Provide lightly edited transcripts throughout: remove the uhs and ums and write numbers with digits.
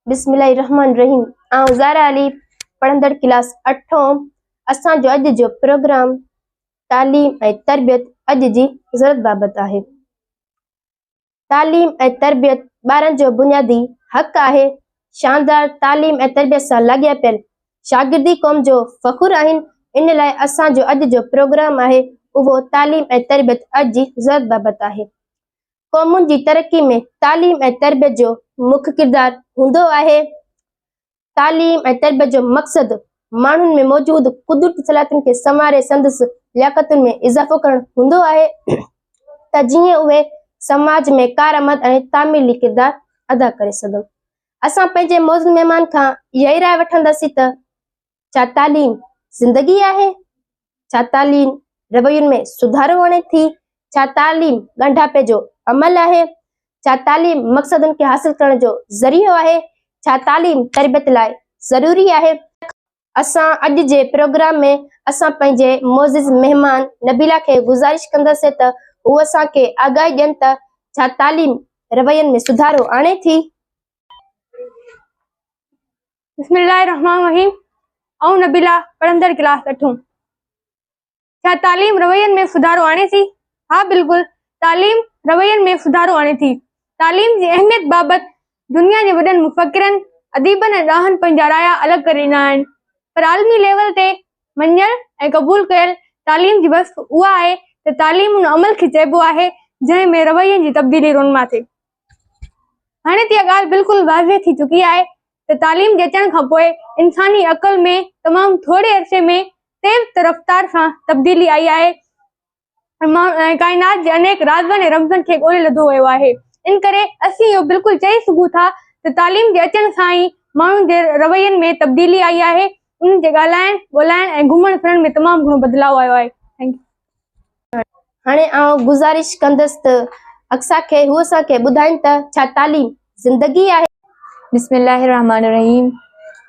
बिस्मिल्लाहिर्रहमानिर्रहीम। ज़ारा अली पढ़ंदड़ क्लास 8। असां जो अॼु जो प्रोग्राम तालीम ऐं तरबियत अॼु जी ज़रूरत बाबति आहे। तालीम ऐं तरबियत ॿारनि जो बुनियादी हक़ आहे। शानदार तालीम ऐं तरबियत सां लाॻिया पियल शागिर्दी क़ौम जो फ़ख़ुरु आहिनि। इन लाइ असां जो अॼु जो प्रोग्राम आहे उहो तालीम ऐं तरबियत अॼु जी ज़रूरत बाबति आहे। क़ौमुनि जी तरक़ी में तालीम ऐं तरबियत जो मुख्य किरदारु हूंदो आहे। तालीम ऐं तरबियत जो मक़सदु माण्हुनि में मौजूदु कुदरती सलाहियतुनि खे संवारे संदसि लियाक़तुनि में इज़ाफ़ो करणु हूंदो आहे त जीअं उहे समाज में कारआमद ऐं तामीली किरदारु अदा करे सघनि। असां पंहिंजे मौज़ूद महिमान खां इहा ई राय वठंदासीं त छा तालीम ज़िंदगी आहे? छा तालीम रवैयुनि में सुधारो आणे थी? छा तालीम ॻंढापे जो अमल आहे? छा तालीम मक़सदनि खे हासिल करण जो ज़रियो आहे? छा तालीम तरबियत लाइ ज़रूरी आहे? असां अॼु जे प्रोग्राम में असां पंहिंजे मोज़िज़ महिमान नबीला खे गुज़ारिश कंदासीं त हू असांखे आगाही ॾियनि त छा तालीम रवैयनि में सुधारो आणे थी? बिस्मिल्लाहिर्रहमानिर्रहीम। आऊं नबीला पढ़ंदड़ क्लास 8। छा तालीम रवैयनि में सुधारो आणे थी? हा, बिल्कुलु, तालीम रवैयनि में सुधारो आणे थी। तालीम जी अहमियत बाबति दुनिया जे वॾनि मुफ़क्किरनि, अदीबनि ऐं ॾाहनि पंहिंजा राया अलॻि करे ॾिना आहिनि, पर आलमी लेवल ते मञियल ऐं क़बूल कयल तालीम जी वस्फ़ उहा आहे त तालीम उन अमल खे चइबो आहे जंहिं में रवैयनि जी तब्दीली रुनमा थिए। हाणे त इहा ॻाल्हि बिल्कुलु वाज़िह थी चुकी आहे त तालीम जे अचण खां पोइ इंसानी अक़ल में तमामु थोरे अरसे में तेज़ रफ़्तार सां तब्दीली आई आहे ऐं काइनात जे अनेक राज़नि ऐं रमज़नि खे ॻोल्हे लधो वियो आहे। इन करे असीं इहो बिल्कुलु चई सघूं था त तालीम जे अचण सां ई माण्हुनि जे रवैयनि में तब्दीली आई आहे। उन्हनि जे ॻाल्हाइण ॿोलाइण ऐं घुमण फिरण में तमामु घणो बदिलाव आयो आहे। Thank U. हाणे आउं गुज़ारिश कंदसि त अक्सा हू असांखे ॿुधाइनि त छा तालीम ज़िंदगी आहे? बिस्मिल्लाहिर्रहमानिर्रहीम।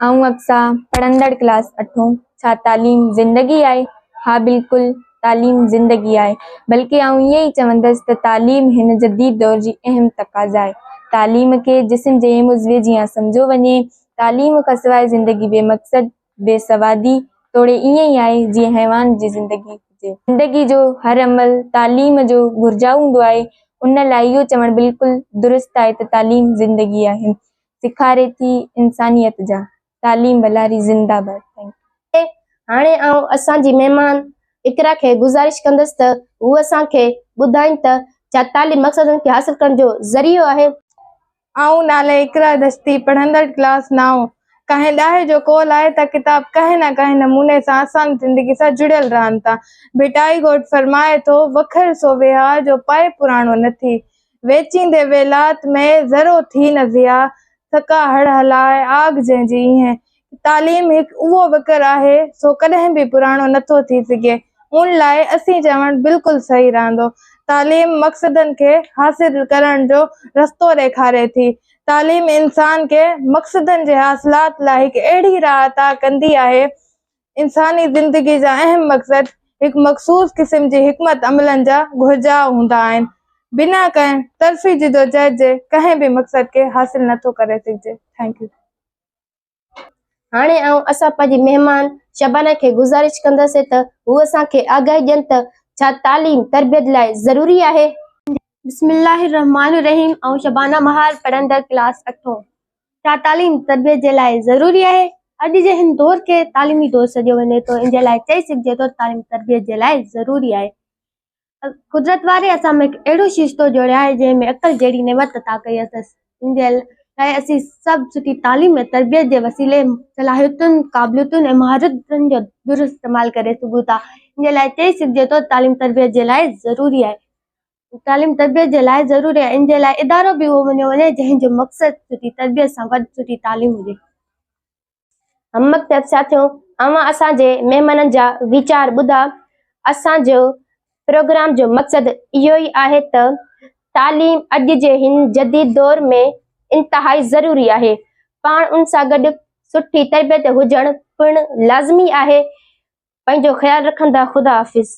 आऊं अक्सा पढ़ंदड़ क्लास 8। छा तालीम ज़िंदगी आहे? हा, बिल्कुलु, तालीम ज़िंदगी आहे। बल्कि आऊं ईअं ई चवंदसि त तालीम हिन जदीद दौर जी अहम तक़ाज़ा आहे। तालीम खे जिस्म जे मुज़वे जीअं सम्झो वञे। तालीम खां सवाइ ज़िंदगी बेमक़सद बेसवादी तोड़े ईअं ई आहे जीअं हैवान जी ज़िंदगी हुजे। ज़िंदगी जो हर अमल तालीम जो घुरिजाउ हूंदो आहे। उन लाइ इहो चवणु बिल्कुलु दुरुस्त आहे त तालीम ज़िंदगी आहे। सिखारे थी इंसानियत जा। तालीम भलारी ज़िंदाबाद। हाणे आउं असांजी महिमान इकरा खे गुज़ारिश कंदसि त हू असांखे ॿुधाइनि त छा तालीम मक़सदनि खे हासिल करण जो ज़रियो आहे? आऊं नाले इकरा दस्ती पढ़ंदड़ क्लास 9। कंहिं ॾाहे जो कौल आहे त किताब कंहिं न कंहिं नमूने सां असांजी ज़िंदगी सां जुड़ियल रहनि था। भिटाई घोट फरमाए थो, वखर सो वेहा जो पाए पुराणो न थी। वेचींदे वेलात में ज़रो थी न ज़िया, थका हड़ हलाए आग जंहिंजी इएं। तालीम हिकु उहो वकर आहे सो कॾहिं बि पुराणो नथो थी सघे। उन लाइ असीं चवणु बिल्कुलु सही रहंदो। तालीम मक़सदनि खे हासिल करण जो रस्तो ॾेखारे थी। तालीम इंसान खे मक़सदनि जे हासिलात लाइ हिकु अहिड़ी राह अता कंदी आहे। इंसानी ज़िंदगी जा अहम मक़सद हिकु मख़सूस क़िस्म जी हिकमत अमलनि जा घुरिजाउ हूंदा आहिनि। बिना कंहिं तरफ़ी जिदोजहद जे कंहिं बि मक़सद खे हासिल नथो करे सघिजे। Thank U. हाणे आउं असां पंहिंजी महिमान शबाना खे गुज़ारिश कंदासीं त हू असांखे आगाही ॾियनि त छा तालीम तरबियत लाइ ज़रूरी आहे? बिस्मिल्लाहिर्रहमानिर्रहीम। आऊं शबाना महाल पढ़ंदड़ क्लास 8। छा तालीम तरबियत जे लाइ ज़रूरी आहे? अॼु जे हिन दौर खे तालीमी दौर सॾियो वञे थो। इन जे लाइ चई सघिजे थो तालीम तरबियत जे लाइ ज़रूरी आहे। कुदरत वारे असां में अहिड़ो शिश्तो जोड़ियो आहे जंहिंमें अक़ल जहिड़ी नेमत अता कई अथसि। इन जे लाइ असीं सभु सुठी तालीम ऐं तरबियत जे वसीले सलाहियतुनि, क़ाबिलियतुनि ऐं महारतुनि जो दुरुस्त इस्तेमालु करे सघूं था। इन जे लाइ चई सघिजे थो तालीम तरबियत जे लाइ ज़रूरी आहे। तालीम तरबियत जे लाइ ज़रूरी आहे। इन जे लाइ इदारो बि उहो मञियो वञे जंहिंजो मक़सदु सुठी तरबियत सां गॾु सुठी तालीम हुजे। हममक्तब साथियों, अवां असांजे महिमाननि जा वीचार ॿुधा। असांजो प्रोग्राम जो मक़सदु इहो ई आहे त तालीम अॼु जे हिन जदीद दौर में इंतहाई ज़रूरी आहे। पाण उन सां गॾु सुठी तरबियत हुजणु पिणु लाज़मी आहे। पंहिंजो ख़्यालु रखंदा। ख़ुदा हाफ़िज़।